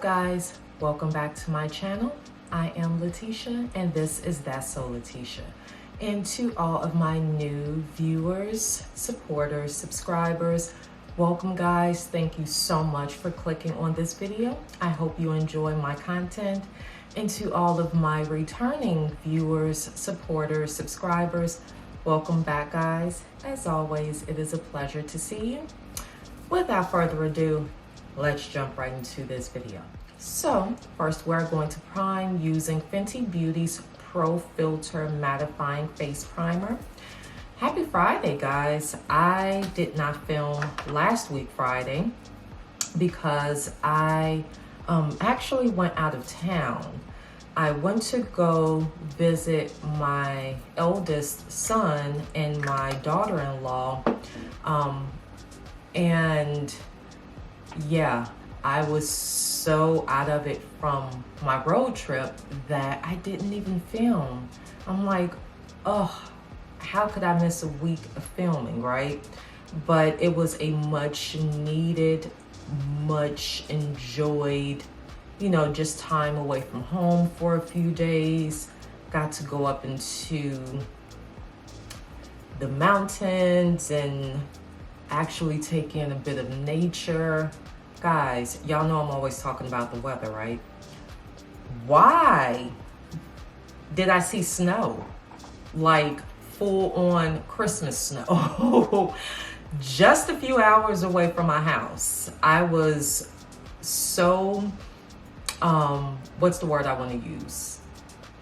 guys, welcome back to my channel. I am Letitia and this is That's So Letitia. And to all of my new viewers, supporters, subscribers, welcome guys. Thank you so much for clicking on this video. I hope you enjoy my content. And to all of my returning viewers, supporters, subscribers, welcome back guys. As always, it is a pleasure to see you. Without further ado, let's jump right into this video. So first we're going to prime using Fenty Beauty's Pro Filter Mattifying Face Primer. Happy Friday guys. I did not film last week Friday because I actually went out of town. I went to go visit my eldest son and my daughter-in-law, and yeah, I was so out of it from my road trip that I didn't even film. I'm like, oh, how could I miss a week of filming, right? But it was a much needed, much enjoyed, you know, just time away from home for a few days. Got to go up into the mountains and actually take in a bit of nature. Guys, y'all know I'm always talking about the weather, right? Why did I see snow? Like full on Christmas snow. Just a few hours away from my house. I was so, what's the word I want to use?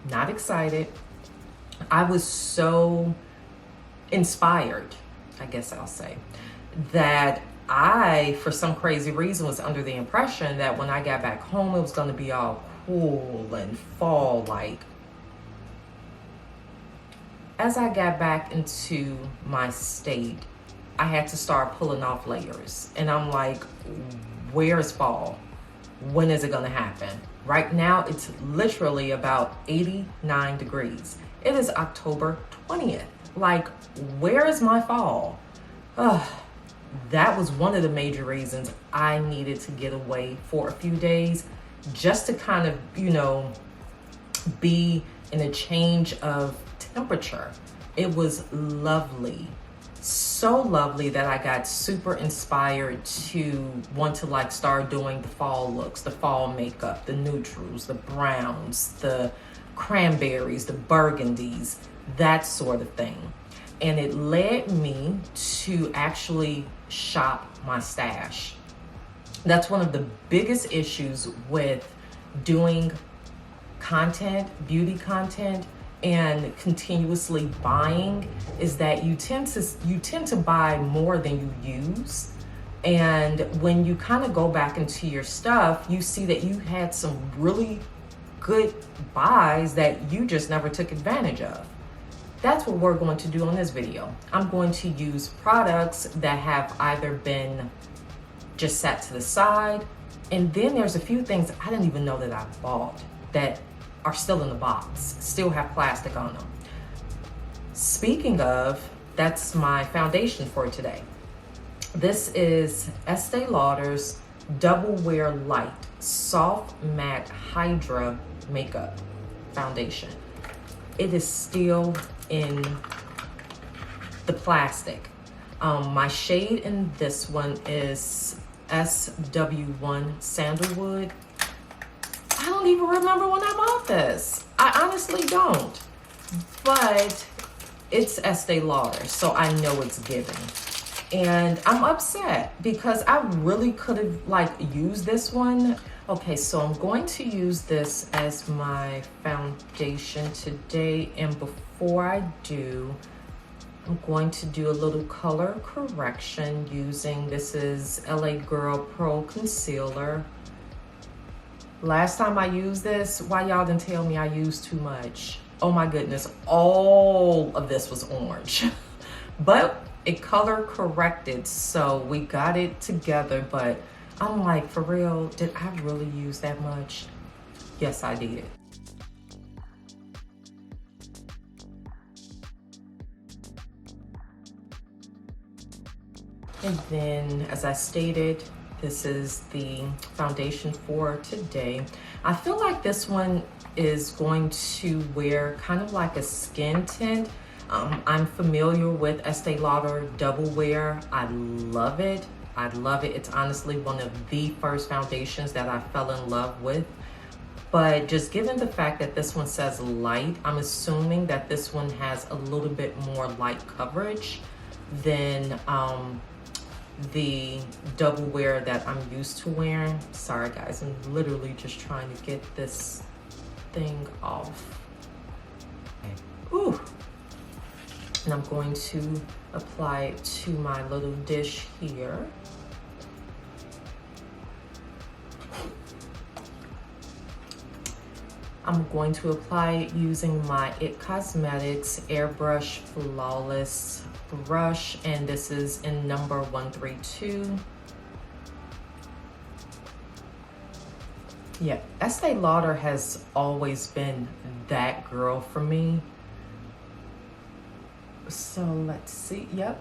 Not excited. I was so inspired, I guess I'll say, that I, for some crazy reason, was under the impression that when I got back home, it was going to be all cool and fall-like. As I got back into my state, I had to start pulling off layers. And I'm like, where's fall? When is it going to happen? Right now, it's literally about 89 degrees. It is October 20th. Like, where is my fall? Ugh. That was one of the major reasons I needed to get away for a few days, just to kind of, you know, be in a change of temperature. It was lovely. So lovely that I got super inspired to want to like start doing the fall looks, the fall makeup, the neutrals, the browns, the cranberries, the burgundies, that sort of thing. And it led me to actually shop my stash. That's one of the biggest issues with doing content, beauty content, and continuously buying is that you tend to buy more than you use. And when you kind of go back into your stuff, you see that you had some really good buys that you just never took advantage of. That's what we're going to do on this video. I'm going to use products that have either been just set to the side, and then there's a few things I didn't even know that I bought that are still in the box, still have plastic on them. Speaking of, that's my foundation for today. This is Estée Lauder's Double Wear Light Soft Matte Hydra Makeup Foundation. It is still in the plastic. My shade in this one is SW1 Sandalwood. I don't even remember when I bought this. I honestly don't. But it's Estée Lauder, so I know it's given. And I'm upset because I really could have like used this one. Okay, so I'm going to use this as my foundation today, and before I do, I'm going to do a little color correction using, this is LA Girl Pro Concealer. Last time I used this, why y'all didn't tell me I used too much? Oh my goodness, all of this was orange. But it color corrected, so we got it together, but I'm like, for real, did I really use that much? Yes, I did. And then, as I stated, This is the foundation for today. I feel like this one is going to wear kind of like a skin tint. I'm familiar with Estée Lauder Double Wear. I love it. I love it. It's honestly one of the first foundations that I fell in love with. But just given the fact that this one says light, I'm assuming that this one has a little bit more light coverage than the Double Wear that I'm used to wearing. Sorry guys, I'm literally just trying to get this thing off. Okay. Ooh. And I'm going to apply it to my little dish here. I'm going to apply it using my IT Cosmetics Airbrush Flawless brush, and this is in number 132. Yeah, Estée Lauder has always been that girl for me. So let's see, yep.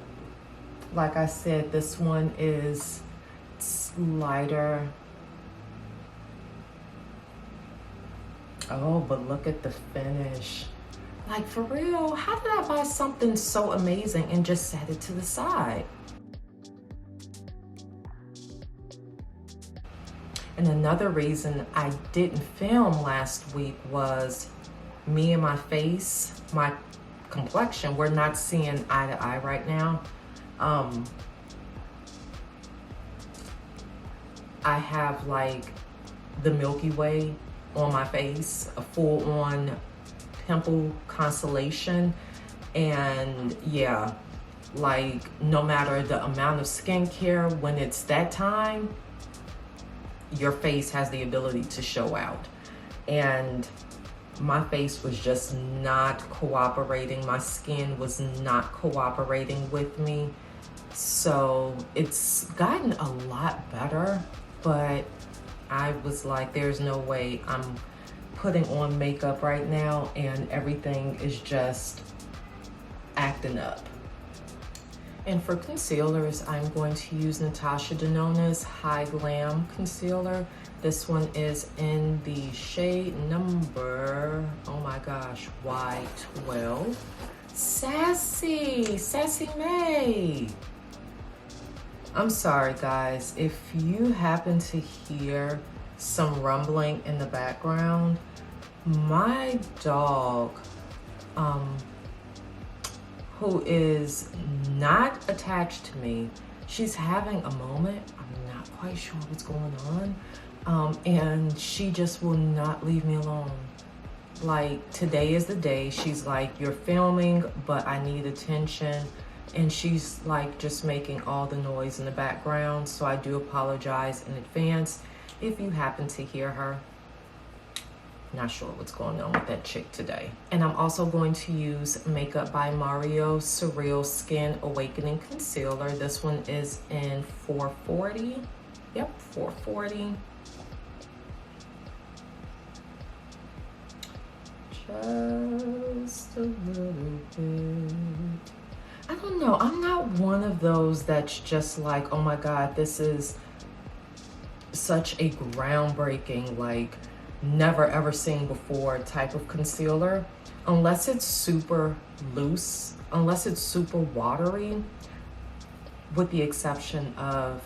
Like I said, this one is lighter. Oh, but look at the finish. Like, for real, how did I buy something so amazing and just set it to the side? And another reason I didn't film last week was me and my face, my complexion, we're not seeing eye to eye right now. I have like the Milky Way on my face, a full-on pimple constellation, and yeah, like no matter the amount of skincare, when it's that time, your face has the ability to show out. And my face was just not cooperating. My skin was not cooperating with me. So it's gotten a lot better, but I was like, there's no way I'm putting on makeup right now and everything is just acting up. And for concealers, I'm going to use Natasha Denona's High Glam Concealer. This one is in the shade number, oh my gosh, Y12. Sassy May. I'm sorry guys, if you happen to hear some rumbling in the background, my dog, who is not attached to me, she's having a moment. I'm not quite sure what's going on. And she just will not leave me alone. Like, today is the day. She's like, you're filming, but I need attention. And she's like just making all the noise in the background. So I do apologize in advance if you happen to hear her. Not sure what's going on with that chick today. And I'm also going to use Makeup by Mario Surrealskin Awakening Concealer. This one is in 440. Yep, 440. Just a little bit. I don't know. I'm not one of those that's just like, oh my God, this is such a groundbreaking, like, never ever seen before type of concealer, unless it's super loose, unless it's super watery, with the exception of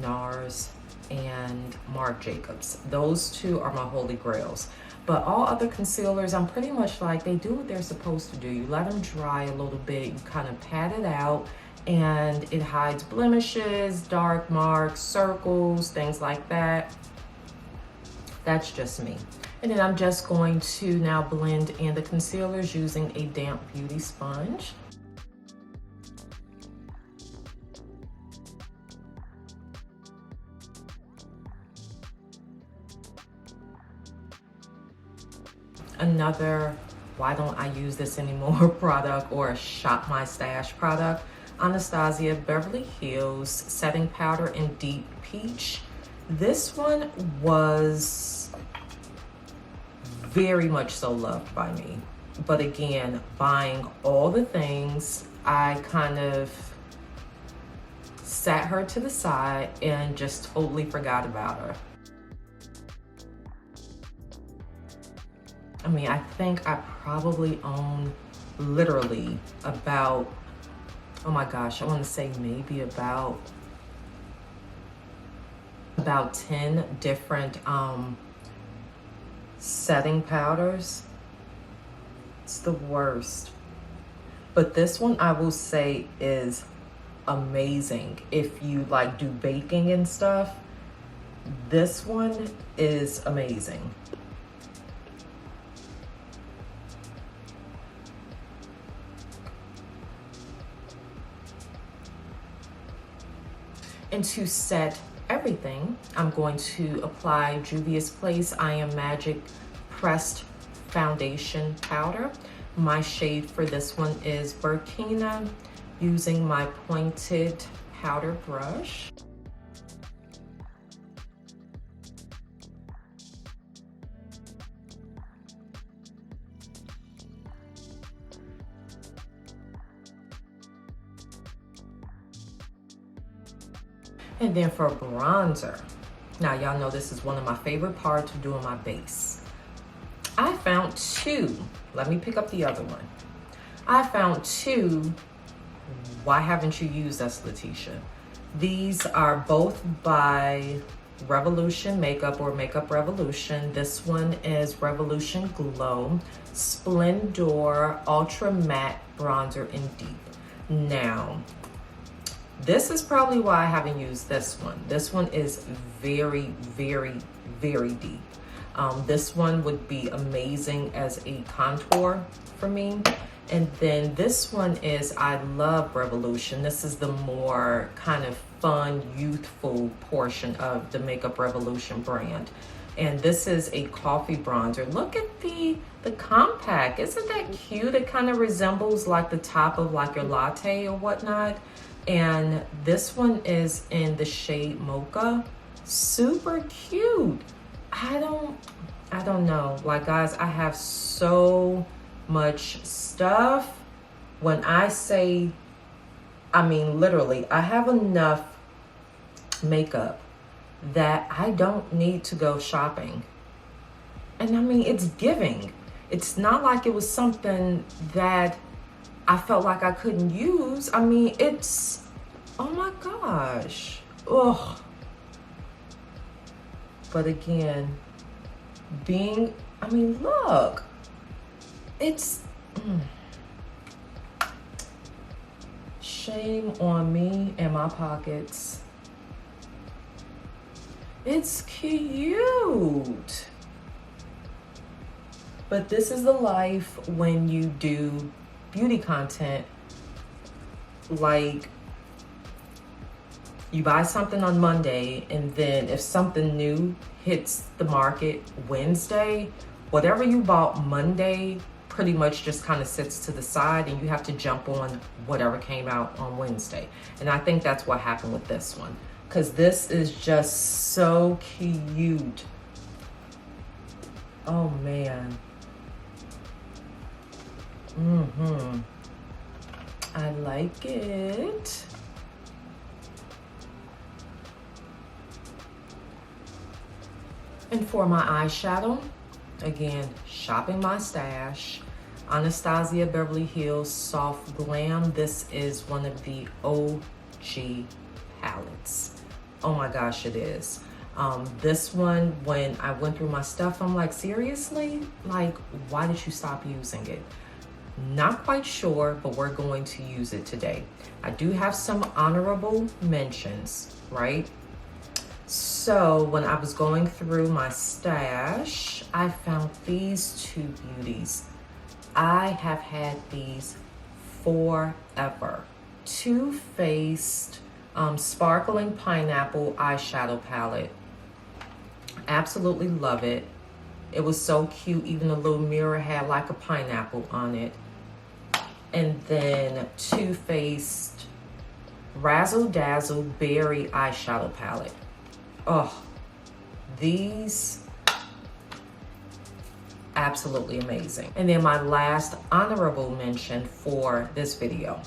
NARS and Marc Jacobs. Those two are my holy grails. But all other concealers, I'm pretty much like, they do what they're supposed to do. You let them dry a little bit, you kind of pat it out, and it hides blemishes, dark marks, circles, things like that. That's just me. And then I'm just going to now blend in the concealers using a damp beauty sponge. Another why don't I use this anymore product, or a shop my stash product, Anastasia Beverly Hills Setting Powder in Deep Peach. This one was very much so loved by me. But again, buying all the things, I kind of sat her to the side and just totally forgot about her. I mean, I think I probably own literally about, oh my gosh, I want to say maybe about 10 different setting powders. It's the worst. But this one I will say is amazing if you like do baking and stuff. This one is amazing. And to set everything, I'm going to apply Juvia's Place I Am Magic Pressed Foundation Powder. My shade for this one is Burkina, using my pointed powder brush. And then for bronzer, now y'all know this is one of my favorite parts of doing my base. I found two. Let me pick up the other one. I found two. Why haven't you used us, Letitia? These are both by Revolution Makeup or Makeup Revolution. This one is Revolution Glow Splendor Ultra Matte Bronzer in Deep. Now, this is probably why I haven't used this one. This one is very, very, very deep. This one would be amazing as a contour for me. And then this one is, I love Revolution. This is the more kind of fun, youthful portion of the Makeup Revolution brand. And this is a coffee bronzer. Look at the compact. Isn't that cute? It kind of resembles like the top of like your latte or whatnot. And this one is in the shade Mocha. Super cute. I don't know. Like, guys, I have so much stuff. When I say, I mean literally, I have enough makeup that I don't need to go shopping. And I mean, it's giving. It's not like it was something that I felt like I couldn't use. I mean, it's, oh my gosh. Ugh. But again, I mean, look. It's, shame on me and my pockets. It's cute. But this is the life when you do beauty content. Like, you buy something on Monday, and then if something new hits the market Wednesday, whatever you bought Monday pretty much just kind of sits to the side, and you have to jump on whatever came out on Wednesday. And I think that's what happened with this one, because this is just so cute. Oh man. I like it. And for my eyeshadow, again, shopping my stash, Anastasia Beverly Hills Soft Glam. This is one of the OG palettes. Oh my gosh, it is. This one, when I went through my stuff, I'm like, seriously? Like, why did you stop using it? Not quite sure, but we're going to use it today. I do have some honorable mentions, right? So when I was going through my stash, I found these two beauties. I have had these forever. Too Faced Sparkling Pineapple Eyeshadow Palette. Absolutely love it. It was so cute. Even the little mirror had like a pineapple on it. And then Too Faced Razzle Dazzle Berry Eyeshadow Palette. Oh, these absolutely amazing. And then my last honorable mention for this video.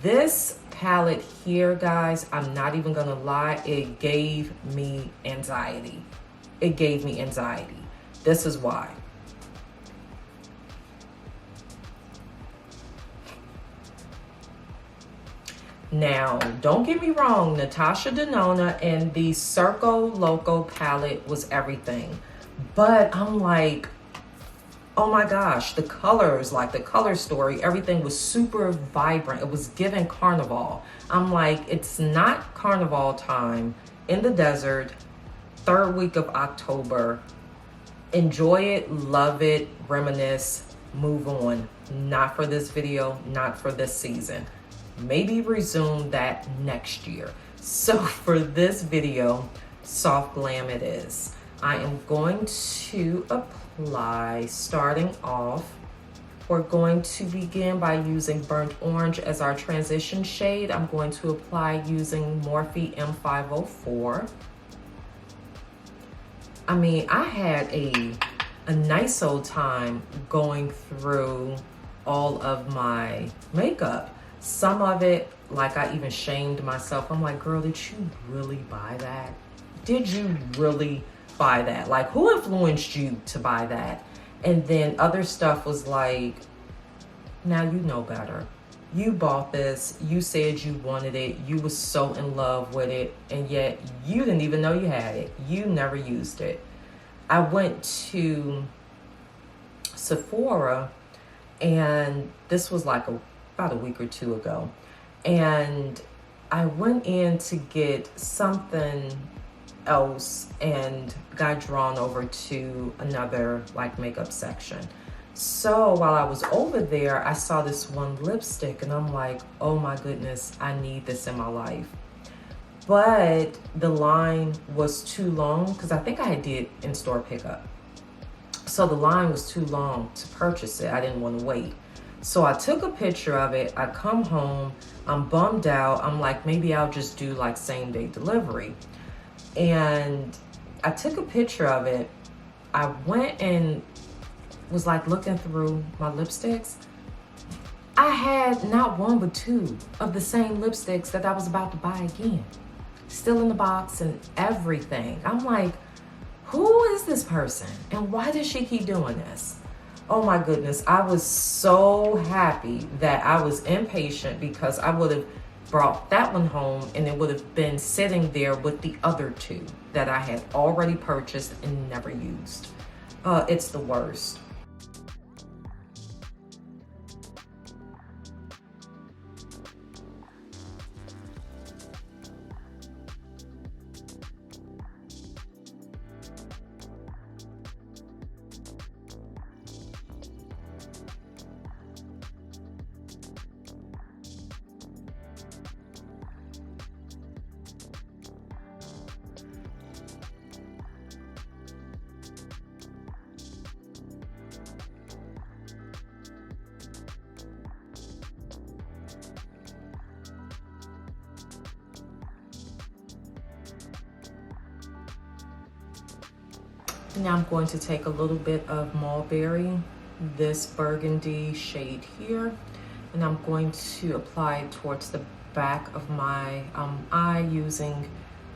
This palette here, guys, I'm not even gonna lie, it gave me anxiety. It gave me anxiety. This is why. Now, don't get me wrong, Natasha Denona and the Circo Loco palette was everything. But I'm like, oh my gosh, the colors, like the color story, everything was super vibrant. It was giving carnival. I'm like, it's not carnival time in the desert, 3rd week of October. Enjoy it, love it, reminisce, move on. Not for this video, not for this season. Maybe resume that next year. So for this video, soft glam it is. I am going to apply, starting off, we're going to begin by using Burnt Orange as our transition shade. I'm going to apply using Morphe M504. I mean, I had a nice old time going through all of my makeup. Some of it, like I even shamed myself. I'm like, girl, did you really buy that? Did you really buy that? Like, who influenced you to buy that? And then other stuff was like, now you know better. You bought this, you said you wanted it, you was so in love with it, and yet you didn't even know you had it. You never used it. I went to Sephora, and this was like about a week or two ago, and I went in to get something else and got drawn over to another like makeup section. So while I was over there, I saw this one lipstick and I'm like, oh my goodness, I need this in my life. But the line was too long because I think I did in-store pickup. So the line was too long to purchase it. I didn't want to wait. So I took a picture of it. I come home, I'm bummed out. I'm like, maybe I'll just do like same day delivery. And I took a picture of it. I went and was like looking through my lipsticks. I had not one but two of the same lipsticks that I was about to buy again. Still in the box and everything. I'm like, who is this person? And why does she keep doing this? Oh my goodness, I was so happy that I was impatient because I would have brought that one home and it would have been sitting there with the other two that I had already purchased and never used. It's the worst. Now I'm going to take a little bit of Mulberry, this burgundy shade here, and I'm going to apply it towards the back of my eye using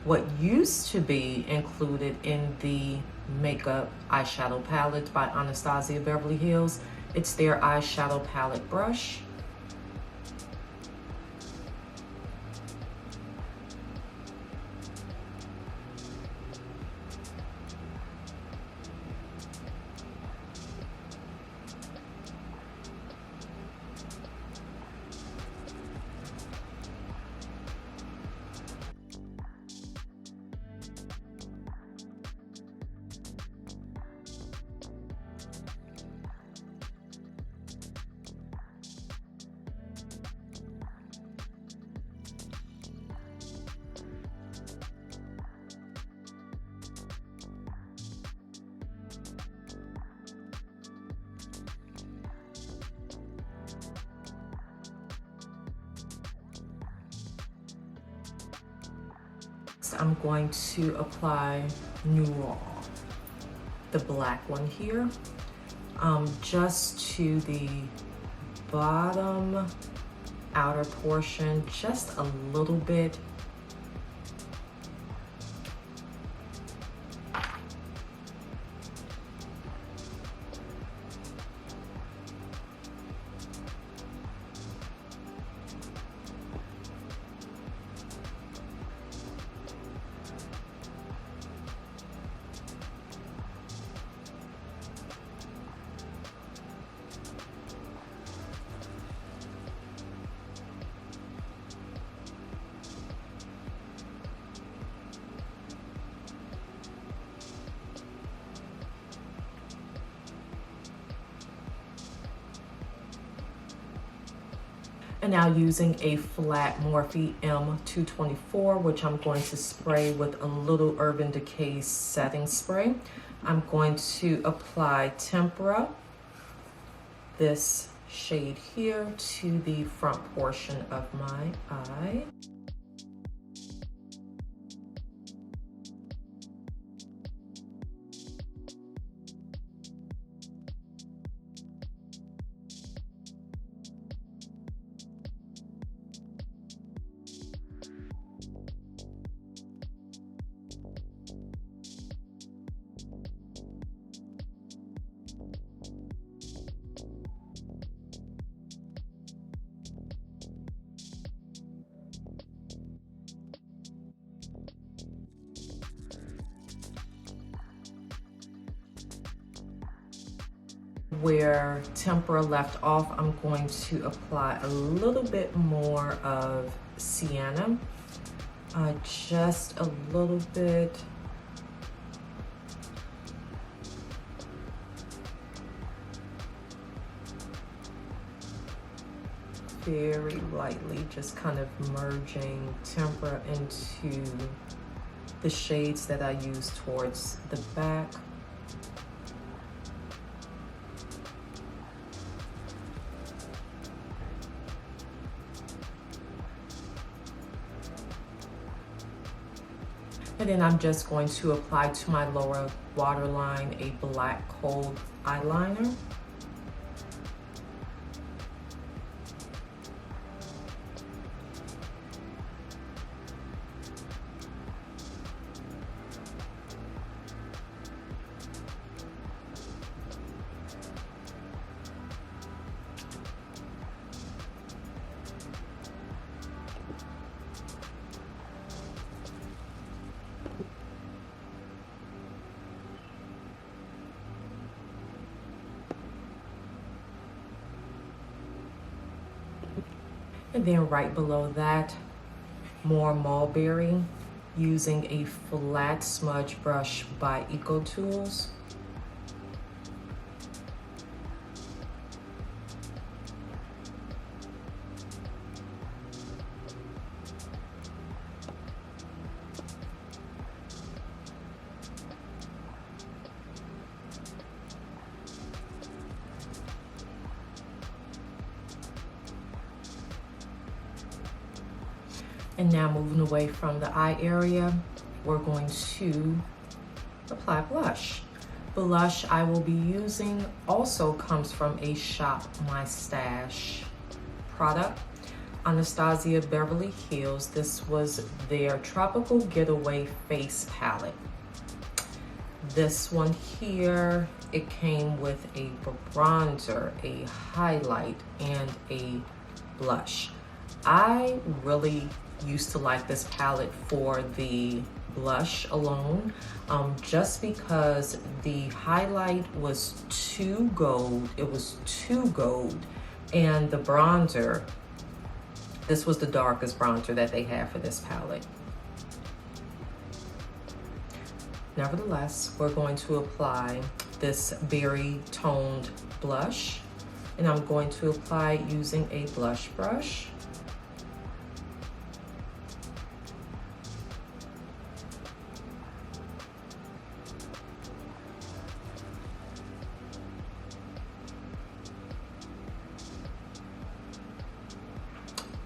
what used to be included in the makeup eyeshadow palette by Anastasia Beverly Hills. It's their eyeshadow palette brush. I'm going to apply Noir, the black one here, just to the bottom outer portion just a little bit. And now using a flat Morphe M224, which I'm going to spray with a little Urban Decay setting spray. I'm going to apply Tempera, this shade here, to the front portion of my eye. Where Tempera left off, I'm going to apply a little bit more of Sienna, just a little bit. Very lightly, just kind of merging Tempera into the shades that I use towards the back. And then I'm just going to apply to my lower waterline a black cold eyeliner. And then right below that, more Mulberry, using a flat smudge brush by EcoTools. And now moving away from the eye area, we're going to apply blush. Blush I will be using also comes from a Shop My Stash product. Anastasia Beverly Hills. This was their Tropical Getaway Face Palette. This one here, it came with a bronzer, a highlight, and a blush. I really used to like this palette for the blush alone, just because the highlight was too gold. It was too gold. And the bronzer, this was the darkest bronzer that they had for this palette. Nevertheless, we're going to apply this berry toned blush, and I'm going to apply using a blush brush.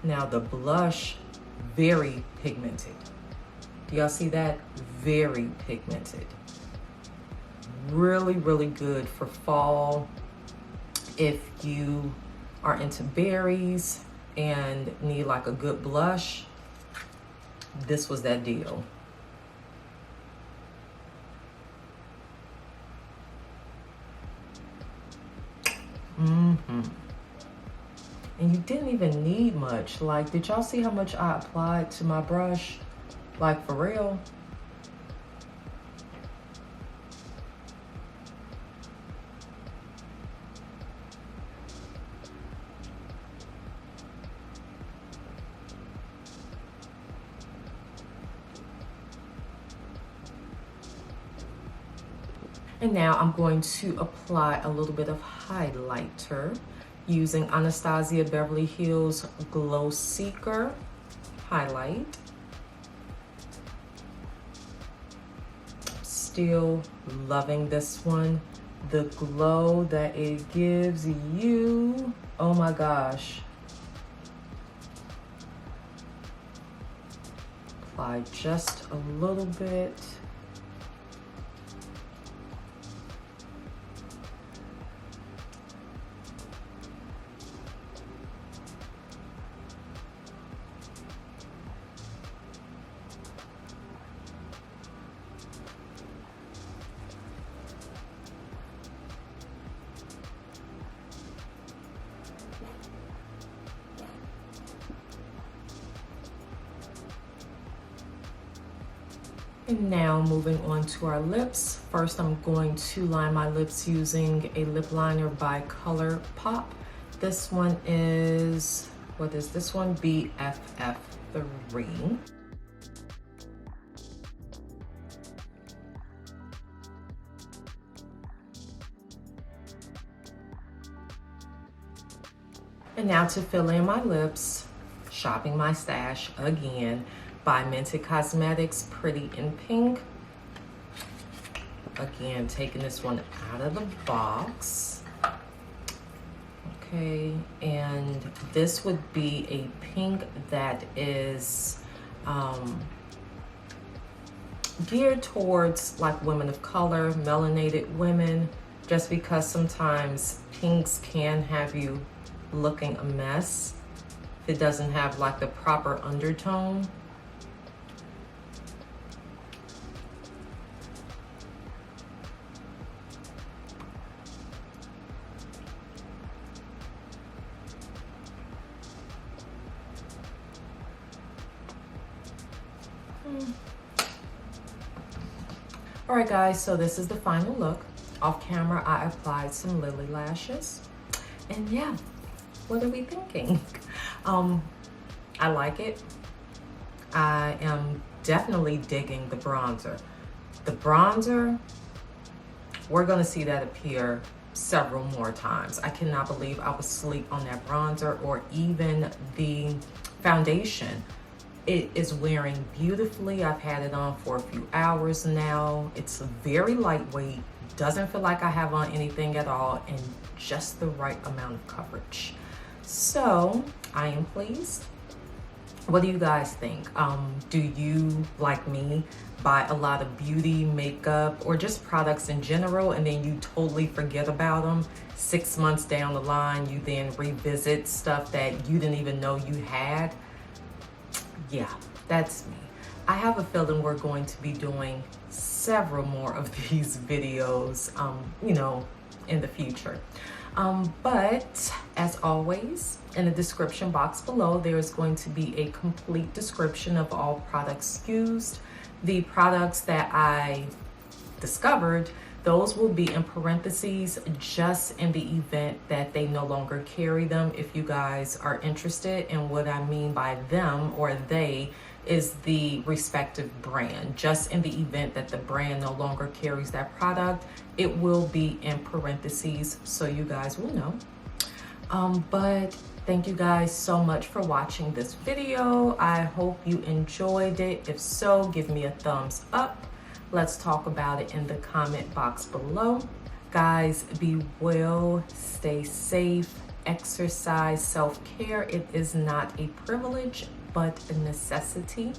Now the blush, very pigmented. Do y'all see that? Very pigmented. Really, really good for fall. If you are into berries and need like a good blush, this was that deal. And you didn't even need much. Like, did y'all see how much I applied to my brush? Like, for real? And now I'm going to apply a little bit of highlighter using Anastasia Beverly Hills Glowseeker highlight. Still loving this one. The glow that it gives you, oh my gosh. Apply just a little bit. And now moving on to our lips. First, I'm going to line my lips using a lip liner by Colourpop. This one is, what is this one? BFF3. And now to fill in my lips, shopping my stash again by Mented Cosmetics, Pretty in Pink. Again, taking this one out of the box. Okay, and this would be a pink that is geared towards like women of color, melanated women, just because sometimes pinks can have you looking a mess if it doesn't have like the proper undertone. All right, guys, so this is the final look. Off camera, I applied some lily lashes. And yeah, what are we thinking? I like it. I am definitely digging the bronzer. The bronzer, we're gonna see that appear several more times. I cannot believe I was asleep on that bronzer, or even the foundation. It is wearing beautifully. I've had it on for a few hours now. It's very lightweight, doesn't feel like I have on anything at all, and just the right amount of coverage. So I am pleased. What do you guys think? Do you, like me, buy a lot of beauty, makeup, or just products in general, and then you totally forget about them? 6 months down the line, you then revisit stuff that you didn't even know you had? Yeah, that's me. I have a feeling we're going to be doing several more of these videos, you know, in the future. But as always, in the description box below, there is going to be a complete description of all products used. The products that I discovered, those will be in parentheses just in the event that they no longer carry them. If you guys are interested, in what I mean by them or they is the respective brand. Just in the event that the brand no longer carries that product, it will be in parentheses, so you guys will know. But thank you guys so much for watching this video. I hope you enjoyed it. If so, give me a thumbs up. Let's talk about it in the comment box below. Guys, be well, stay safe, exercise, self-care. It is not a privilege, but a necessity.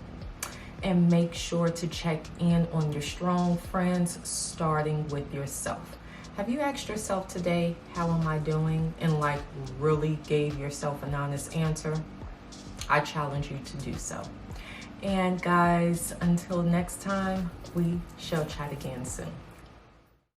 And make sure to check in on your strong friends, starting with yourself. Have you asked yourself today, how am I doing? And like really gave yourself an honest answer? I challenge you to do so. And guys, until next time, we shall chat again soon.